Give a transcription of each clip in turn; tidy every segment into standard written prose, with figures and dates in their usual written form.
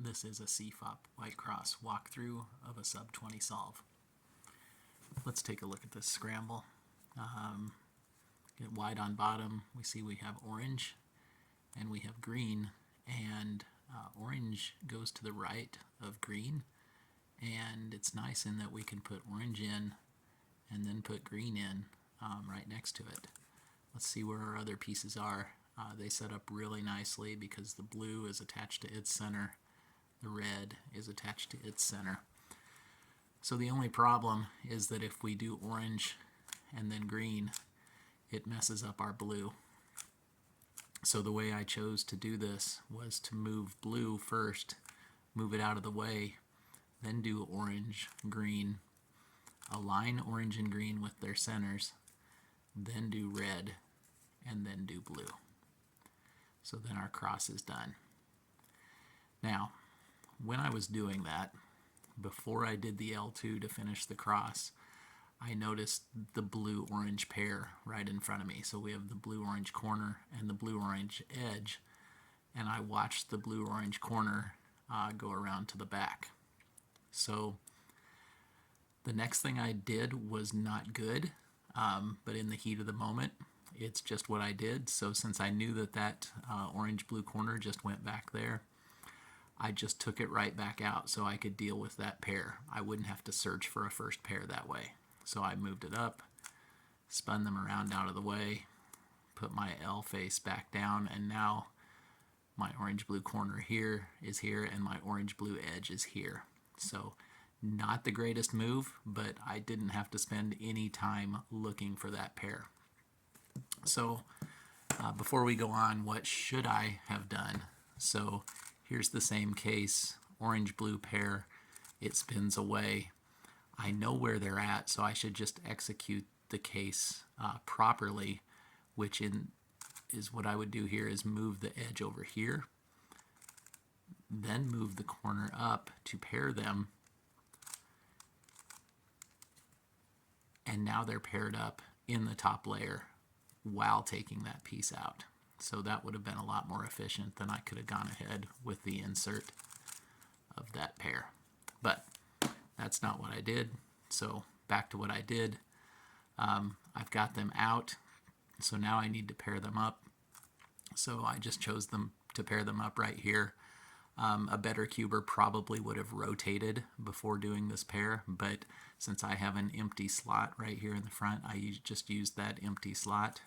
This is a CFOP white cross walkthrough of a sub-20 solve. Let's take a look at this scramble. Get white on bottom. We see we have orange and we have green, and orange goes to the right of green, and it's nice in that we can put orange in and then put green in right next to it. Let's see where our other pieces are. They set up really nicely because the blue is attached to its center, the red is attached to its center. So the only problem is that if we do orange and then green, it messes up our blue. So the way I chose to do this was to move blue first, move it out of the way, then do orange, green, align orange and green with their centers, then do red, and then do blue. So then our cross is done. Now, when I was doing that, before I did the L2 to finish the cross, I noticed the blue-orange pair right in front of me. So we have the blue-orange corner and the blue-orange edge, and I watched the blue-orange corner go around to the back. So the next thing I did was not good, but in the heat of the moment, it's just what I did. So since I knew that that orange-blue corner just went back there, I just took it right back out so I could deal with that pair. I wouldn't have to search for a first pair that way. So I moved it up, spun them around out of the way, put my L face back down, and now my orange-blue corner here is here and my orange-blue edge is here. So not the greatest move, but I didn't have to spend any time looking for that pair. So before we go on, what should I have done? So here's the same case, orange-blue pair, it spins away. I know where they're at, so I should just execute the case properly, which is what I would do here is move the edge over here, then move the corner up to pair them, and now they're paired up in the top layer while taking that piece out. So that would have been a lot more efficient than I could have gone ahead with the insert of that pair. But that's not what I did. So back to what I did. I've got them out. So now I need to pair them up. So I just chose them to pair them up right here. A better cuber probably would have rotated before doing this pair, but since I have an empty slot right here in the front, I just used that empty slot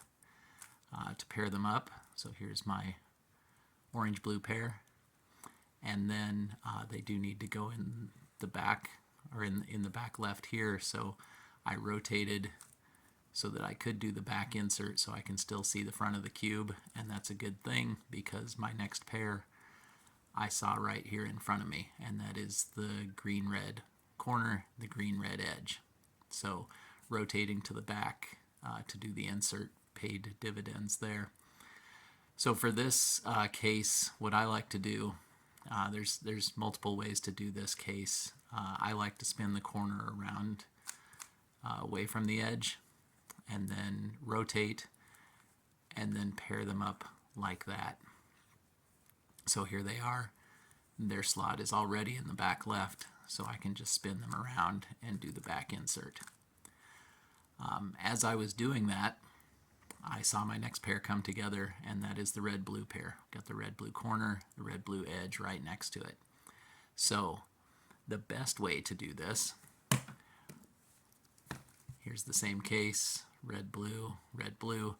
to pair them up. So here's my orange-blue pair, and then they do need to go in the back, or in the back left here, so I rotated so that I could do the back insert so I can still see the front of the cube, and that's a good thing because my next pair I saw right here in front of me, and that is the green-red corner, the green-red edge. So rotating to the back to do the insert paid dividends there. So for this case, what I like to do, there's multiple ways to do this case. I like to spin the corner around away from the edge and then rotate and then pair them up like that. So here they are. Their slot is already in the back left, so I can just spin them around and do the back insert. As I was doing that, I saw my next pair come together, and that is the red-blue pair. Got the red-blue corner, the red-blue edge right next to it. So the best way to do this, here's the same case, red-blue, red-blue.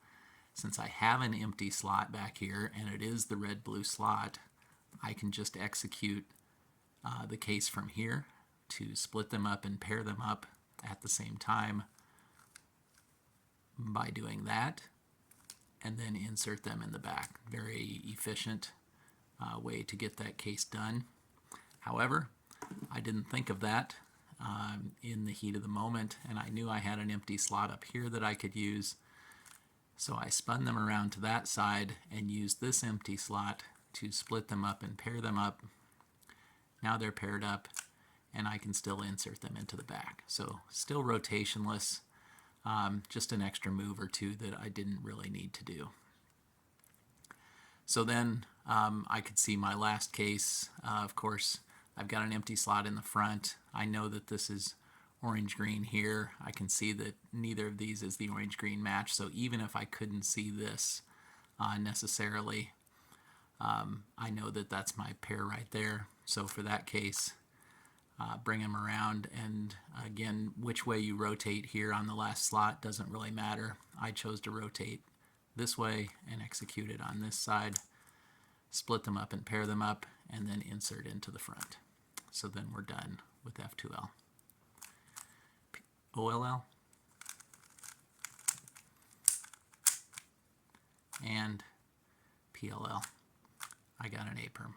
Since I have an empty slot back here, and it is the red-blue slot, I can just execute the case from here to split them up and pair them up at the same time by doing that, and then insert them in the back. Very efficient way to get that case done. However, I didn't think of that in the heat of the moment, and I knew I had an empty slot up here that I could use, so I spun them around to that side and used this empty slot to split them up and pair them up. Now they're paired up, and I can still insert them into the back. So still rotationless, just an extra move or two that I didn't really need to do. So then I could see my last case. Of course, I've got an empty slot in the front. I know that this is orange-green here. I can see that neither of these is the orange-green match, so even if I couldn't see this necessarily, I know that that's my pair right there. So for that case, bring them around, and again, which way you rotate here on the last slot doesn't really matter. I chose to rotate this way and execute it on this side, split them up and pair them up, and then insert into the front. So then we're done with F2L. OLL and PLL. I got an A perm.